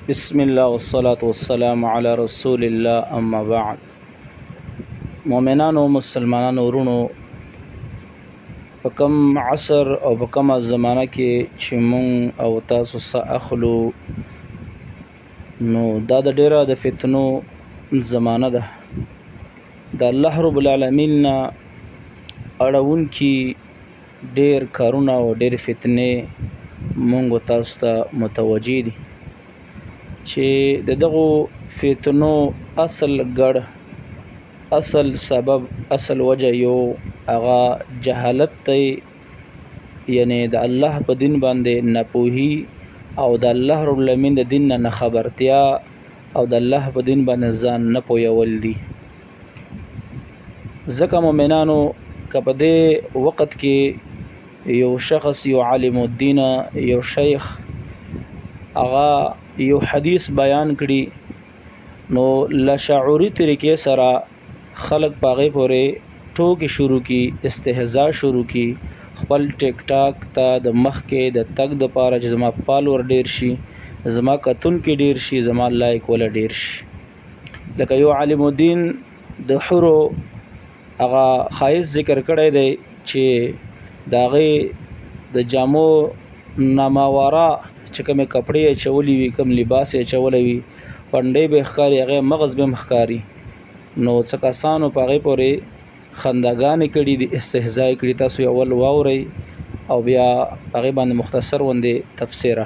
بسم الله والصلاة والسلام على رسول الله اما بعد. مؤمنانو مسلمانانو ورونو په کوم عصر او په کومه زمانه کې چې مونږ او تاسو څه اخلو نو دا د ډیره د فتنو زمانه ده. د الله رب العالمین اړوونکي ډیر کارونه او ډیر فتنې مونږ تاسو ته متوجي دي چې دغه فتنو اصل ګډ اصل سبب اصل وجه یو هغه جهالت ته، یعنی د الله په دین باندې ناپوهي او د الله رب العالمین د دین نه خبرتیا او د الله په دین باندې ځان نه پویول دي. ځکه مؤمنانو که په دې وخت کې یو شخص یو عالم الدین یو شیخ هغه یو حدیث بیان کړي نو لاشعوري طریقې سره خلق پاغې پورې ټوکې شروع کی، استهزاء شروع کی، خپل ټیک ټاک ته د مخ کې د تګ د پاره چې زما فالوور ډیر شي، زما کتون کې ډیر شي، زما لایک ولا ډیر شي. لکه یو عالم الدین د حرو هغه خایس ذکر کړی دی چې داغه د جامو ناماواره چې کومه کپڑے چولې وي، کوم لباس چولې وي، پنډې به ښکاری، هغه مغز به مخکاری. نو څه کسانو پاغې پورې خنداګانې کړي دي، استهزاء کړي. تاسو اول واورئ او بیا هغه باندې مختصر وندې تفسیره.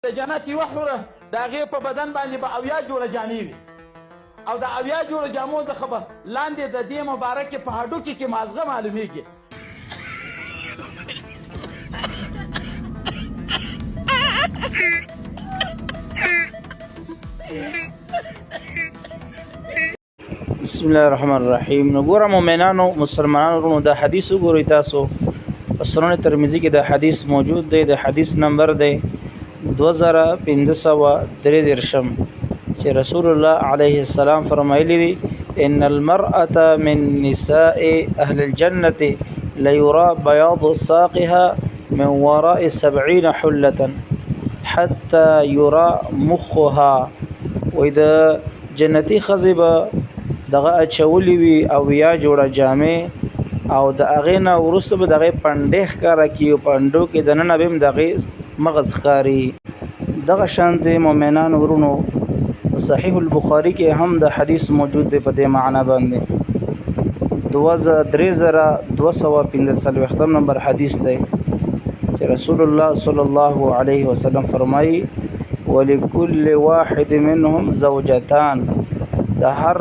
د جنت یو حوره د هغې په بدن باندې به 80 جوړه جامې وي او د 80 جوړه جامو څخه به لاندې د دې مبارکې په هډوکي کې مازغه معلومیږي. بسم الله الرحمن الرحیم. نو ګوره مؤمنانو مسلمانانو ورونو دا حدیث وګورئ تاسو په سنن ترمذی کې دا حدیث موجود دی. د حدیث نمبر دی 2533 چې رسول الله علیه السلام فرمایلی دی ان المرأة من نساء اهل الجنة ليرى بياض ساقها من وراء 70 حلة حتى يرى مخها. وإذا جنتی خزبه دغه اچولی وی او یا جوړه جامې او د اغه نه ورسته به دغه پنډه ښکارا کیو، پندو کې د نن بهم دغه مغز ښکاری. دغه شان د مؤمنان ورونو صحیح البخاری کې هم د حدیث موجود دی په دې معنا باندې. 3215 نمبر حدیث دی چې رسول الله صلی الله علیه وسلم فرمایي ولکل واحد منهم زوجتان. د هر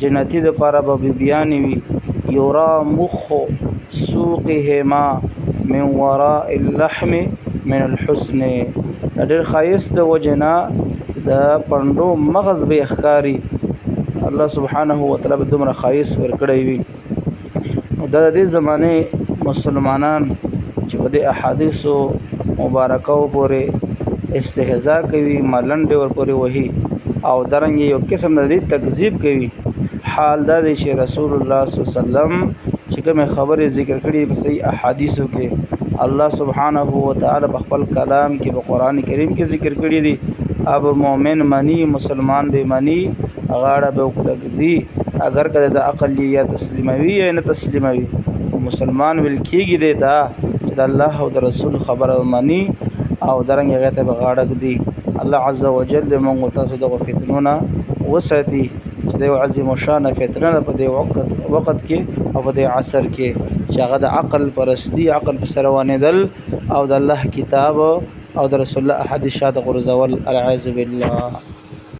جنتی د پاره به بیان وي یورا مخ سوقهما من وراء اللحم من الحسن. ډېر خایست وجنا د پندو مغز به اخکاری. الله سبحانه و تعالی به دومره خایس ورکړی وي. د دې زمانه مسلمانان چې په دې احادیثو مبارکاو پورې استهزاء کوي، ملنډ ور پورې وਹੀ او درنګ یو قسم د تکذیب کوي. حال دا دی چې رسول الله صلی الله علیه وسلم چې کوم خبره ذکر کړي په صحیح احادیثو کې الله سبحانه و تعالی په خپل کلام کې په قران کریم کې ذکر کړي دي. اب مؤمن منی مسلمان به منی غاړه به وکړي اگر کله د اقلیت تسلیموي یا نه تسلیموي. مسلمان ول کېږي دی دا چې د الله او د رسول خبره منی او درنګ هغه ته به غاړه کړي. الله عز وجل موږ تاسو د فتنونه وساتي چې د عظیم شان فتنه په دې وخت کې او په دې عصر کې چې هغه د عقل پرستی، عقل پر روانې دل او د الله کتاب او د رسول الله احادیث شاده غرزول العیاذ بالله.